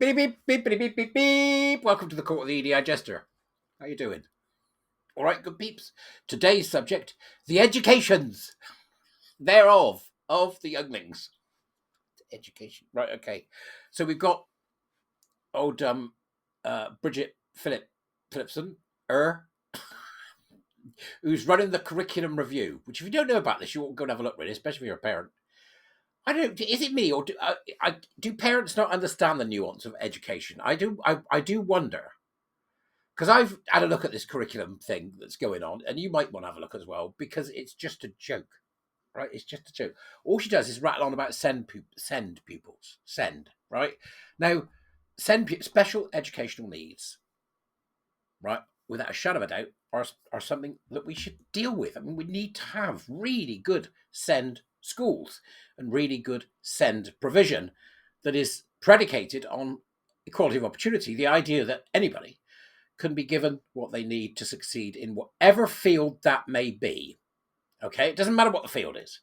Beep, beep, beep, beep, beep, beep, beep. Welcome to the court of the Edijester. How you doing? All right, good peeps. Today's subject, the educations thereof of the younglings. Education. Right, okay. So we've got old Bridget Phillipson, who's running the curriculum review, which if you don't know about this, you ought to go and have a look, really, especially if you're a parent. I don't know, is it me or do parents not understand the nuance of education? I do wonder. Because I've had a look at this curriculum thing that's going on, and you might want to have a look as well, because it's just a joke, right? It's just a joke. All she does is rattle on about send pupils, right? Now, special educational needs, right, without a shadow of a doubt, are something that we should deal with. I mean, we need to have really good send schools and really good send provision that is predicated on equality of opportunity, the idea that anybody can be given what they need to succeed in whatever field that may be. Okay, it doesn't matter what the field is,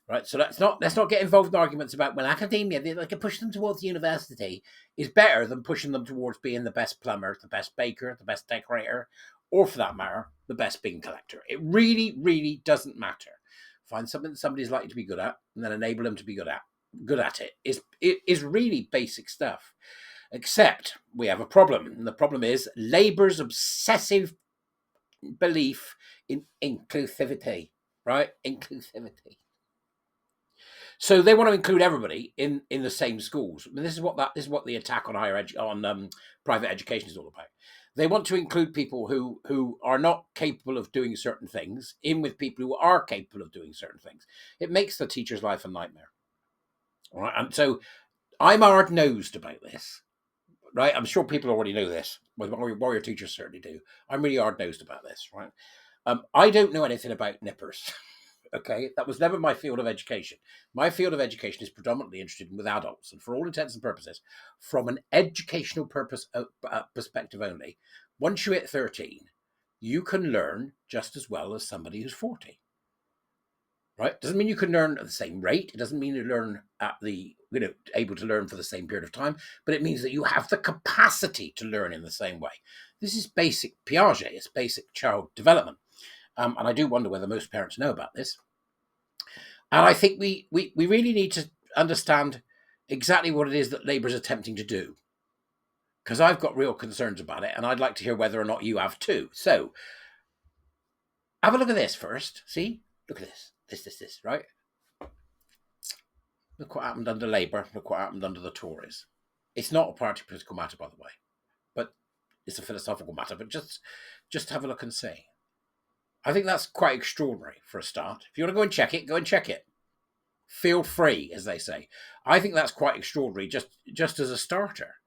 right? So let's not get involved in arguments about, well, academia, they can push them towards university is better than pushing them towards being the best plumber, the best baker, the best decorator, or for that matter, the best bean collector. It really, really doesn't matter. Find something that somebody's likely to be good at, and then enable them to be good at it. It is really basic stuff. Except we have a problem. And the problem is Labour's obsessive belief in inclusivity, right? Inclusivity. So they want to include everybody in the same schools. I mean, this is what the attack on private education is all about. They want to include people who are not capable of doing certain things in with people who are capable of doing certain things. It makes the teacher's life a nightmare. All right, and so I'm hard-nosed about this. Right, I'm sure people already know this. Warrior teachers certainly do. I'm really hard-nosed about this, right? I don't know anything about nippers. Okay, that was never my field of education. My field of education is predominantly interested with adults, and for all intents and purposes, from an educational perspective only, once you hit 13, you can learn just as well as somebody who's 40. Right? Doesn't mean you can learn at the same rate. It doesn't mean you learn at able to learn for the same period of time, but it means that you have the capacity to learn in the same way. This is basic Piaget. It's basic child development. And I do wonder whether most parents know about this. And I think we really need to understand exactly what it is that Labour is attempting to do, because I've got real concerns about it, and I'd like to hear whether or not you have too. So have a look at this first. See? Look at this. This, right? Look what happened under Labour. Look what happened under the Tories. It's not a party political matter, by the way, but it's a philosophical matter. But just have a look and see. I think that's quite extraordinary for a start. If you want to go and check it, go and check it. Feel free, as they say. I think that's quite extraordinary, just as a starter,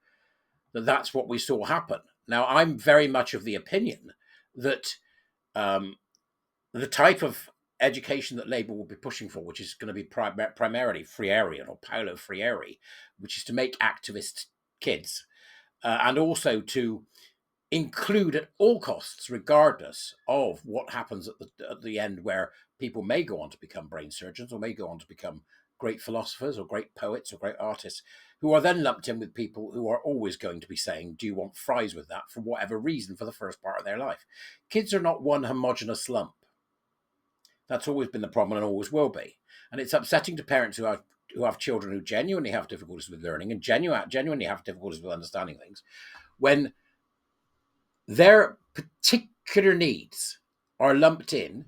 that's what we saw happen. Now, I'm very much of the opinion that the type of education that Labour will be pushing for, which is going to be primarily Freirean or Paulo Freire, which is to make activist kids and also to include at all costs, regardless of what happens at the end, where people may go on to become brain surgeons or may go on to become great philosophers or great poets or great artists, who are then lumped in with people who are always going to be saying, do you want fries with that, for whatever reason, for the first part of their life. Kids are not one homogenous lump. That's always been the problem and always will be. And it's upsetting to parents who have children who genuinely have difficulties with learning and genuinely have difficulties with understanding things, when their particular needs are lumped in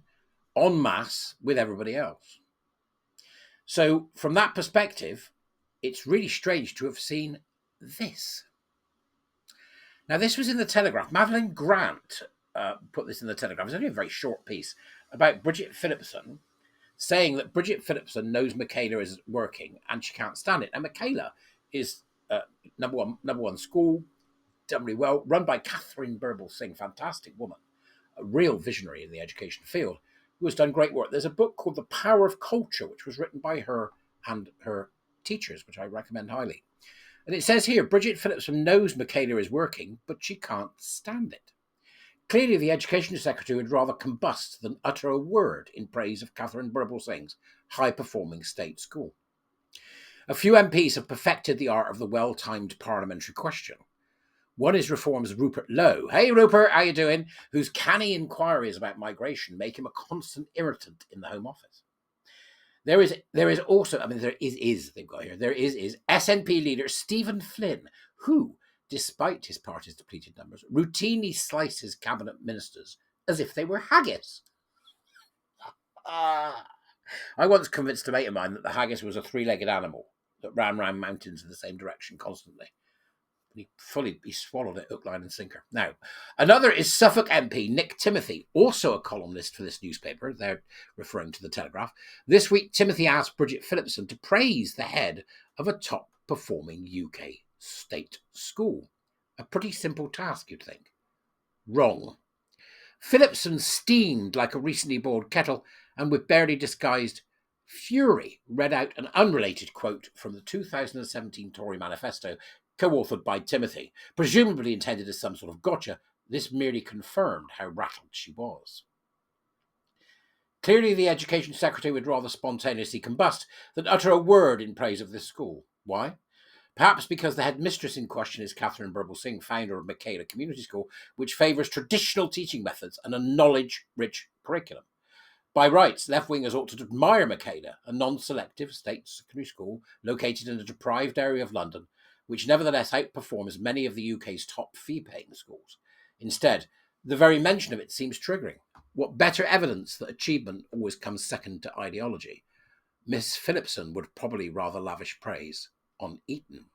en masse with everybody else. So from that perspective, it's really strange to have seen this. Now, this was in the Telegraph. Madeline Grant put this in the Telegraph. It's only a very short piece about Bridget Phillipson, saying that Bridget Phillipson knows Michaela is working and she can't stand it. And Michaela is number one school, done really well, run by Catherine Burble-Singh, fantastic woman, a real visionary in the education field, who has done great work. There's a book called The Power of Culture, which was written by her and her teachers, which I recommend highly. And it says here, Bridget Phillipson knows Michaela is working, but she can't stand it. Clearly, the Education Secretary would rather combust than utter a word in praise of Catherine Burble-Singh's high-performing state school. A few MPs have perfected the art of the well-timed parliamentary question. One is Reform's Rupert Lowe. Hey, Rupert, how you doing? Whose canny inquiries about migration make him a constant irritant in the Home Office. There is also, there is SNP leader Stephen Flynn, who, despite his party's depleted numbers, routinely slices cabinet ministers as if they were haggis. I once convinced a mate of mine that the haggis was a three-legged animal that ran round mountains in the same direction constantly. He swallowed it hook, line and sinker. Now, another is Suffolk MP Nick Timothy, also a columnist for this newspaper. They're referring to the Telegraph. This week, Timothy asked Bridget Phillipson to praise the head of a top-performing UK state school. A pretty simple task, you'd think. Wrong. Phillipson steamed like a recently boiled kettle and with barely disguised fury read out an unrelated quote from the 2017 Tory manifesto co-authored by Timothy, presumably intended as some sort of gotcha. This merely confirmed how rattled she was. Clearly, the Education Secretary would rather spontaneously combust than utter a word in praise of this school. Why? Perhaps because the headmistress in question is Catherine Birbalsingh, founder of Michaela Community School, which favours traditional teaching methods and a knowledge-rich curriculum. By rights, left-wingers ought to admire Michaela, a non-selective state secondary school located in a deprived area of London, which nevertheless outperforms many of the UK's top fee-paying schools. Instead, the very mention of it seems triggering. What better evidence that achievement always comes second to ideology? Miss Phillipson would probably rather lavish praise on Eton.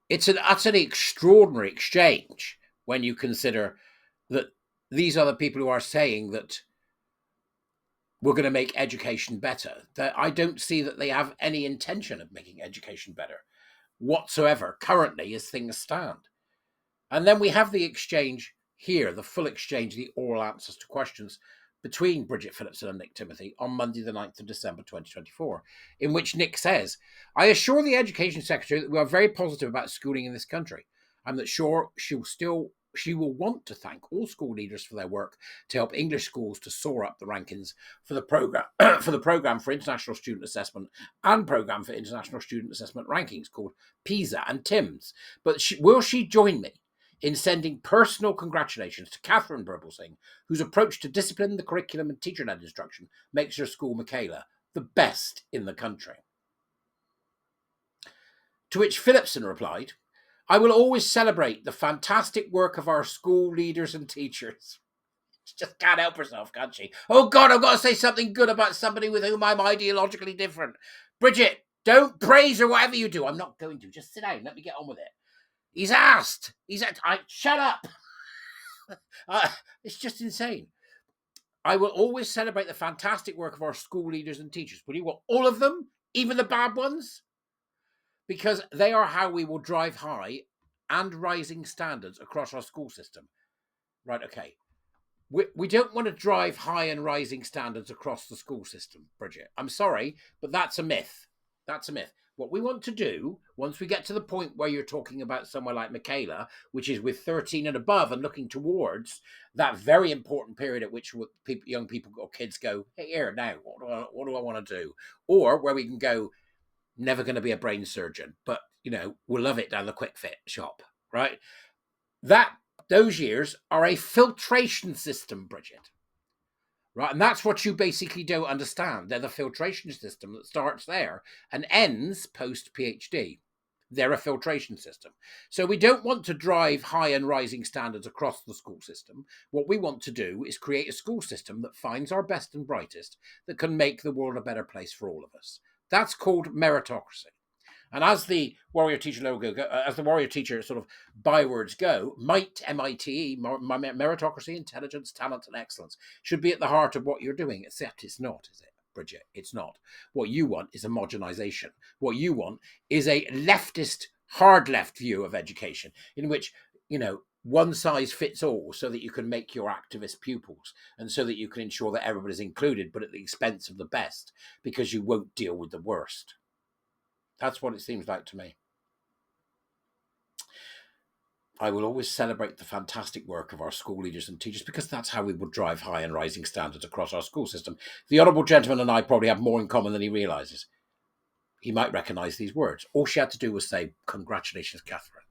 It's an utterly extraordinary exchange when you consider that these are the people who are saying that we're going to make education better. That I don't see that they have any intention of making education better whatsoever currently as things stand. And then we have the exchange here, the full exchange, the oral answers to questions between Bridget Phillipson and Nick Timothy on Monday the 9th of December 2024, in which Nick says, I assure the Education Secretary that we are very positive about schooling in this country. I'm that sure she will want to thank all school leaders for their work to help English schools to soar up the rankings for the program for international student assessment and program for international student assessment rankings called PISA and TIMSS. But will she join me in sending personal congratulations to Catherine Birbalsingh, whose approach to discipline, the curriculum and teacher-led instruction makes her school, Michaela, the best in the country? To which Phillipson replied, I will always celebrate the fantastic work of our school leaders and teachers. She just can't help herself, can't she? Oh God, I've got to say something good about somebody with whom I'm ideologically different. Bridget, don't praise or whatever you do. I'm not going to. Just sit down. Let me get on with it. He's asked. Shut up. It's just insane. I will always celebrate the fantastic work of our school leaders and teachers. Will you want all of them? Even the bad ones? Because they are how we will drive high and rising standards across our school system. Right, okay. We don't want to drive high and rising standards across the school system, Bridget. I'm sorry, but that's a myth. That's a myth. What we want to do, once we get to the point where you're talking about somewhere like Michaela, which is with 13 and above and looking towards that very important period at which young people or kids go, hey, here, now, what do I want to do? Or where we can go, never going to be a brain surgeon, but, we'll love it down the quick fit shop, right? Those years are a filtration system, Bridget, right? And that's what you basically don't understand. They're the filtration system that starts there and ends post-PhD. They're a filtration system. So we don't want to drive high and rising standards across the school system. What we want to do is create a school system that finds our best and brightest, that can make the world a better place for all of us. That's called meritocracy. And as the warrior teacher logo, as the warrior teacher sort of bywords go, might, M-I-T-E, meritocracy, intelligence, talent, and excellence should be at the heart of what you're doing, except it's not, is it, Bridget? It's not. What you want is homogenization. What you want is a leftist, hard left view of education in which, one size fits all so that you can make your activist pupils and so that you can ensure that everybody's included, but at the expense of the best, because you won't deal with the worst. That's what it seems like to me. I will always celebrate the fantastic work of our school leaders and teachers because that's how we will drive high and rising standards across our school system. The honourable gentleman and I probably have more in common than he realises. he might recognise these words. All she had to do was say, "Congratulations, Catherine."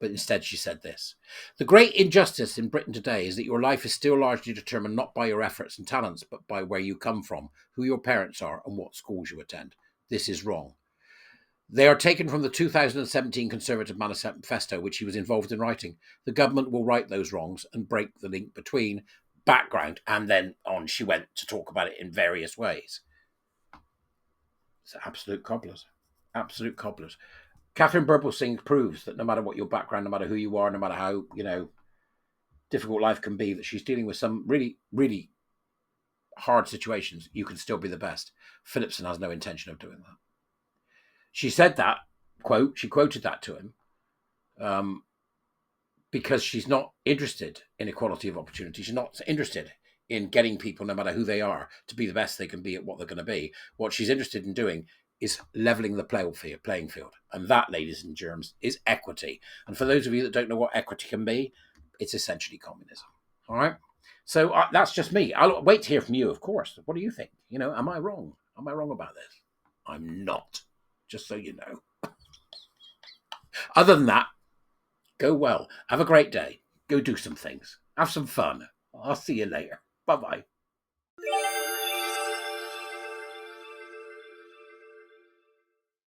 But instead she said this: "The great injustice in Britain today is that your life is still largely determined not by your efforts and talents, but by where you come from, who your parents are, and what schools you attend. This is wrong. They are taken from the 2017 Conservative Manifesto, which he was involved in writing. The government will right those wrongs and break the link between background," and then on she went to talk about it in various ways. It's absolute cobblers. Absolute cobblers. Catherine Burblesing proves that no matter what your background, no matter who you are, no matter how, difficult life can be, that she's dealing with some really, really hard situations, you can still be the best. Phillipson has no intention of doing that. She said that, she quoted that to him, because she's not interested in equality of opportunity. She's not interested in getting people, no matter who they are, to be the best they can be at what they're going to be. What she's interested in doing is levelling the playing field. And that, ladies and germs, is equity. And for those of you that don't know what equity can be, it's essentially communism. All right? So that's just me. I'll wait to hear from you, of course. What do you think? Am I wrong? Am I wrong about this? I'm not, just so you know. Other than that, go well. Have a great day. Go do some things. Have some fun. I'll see you later. Bye-bye.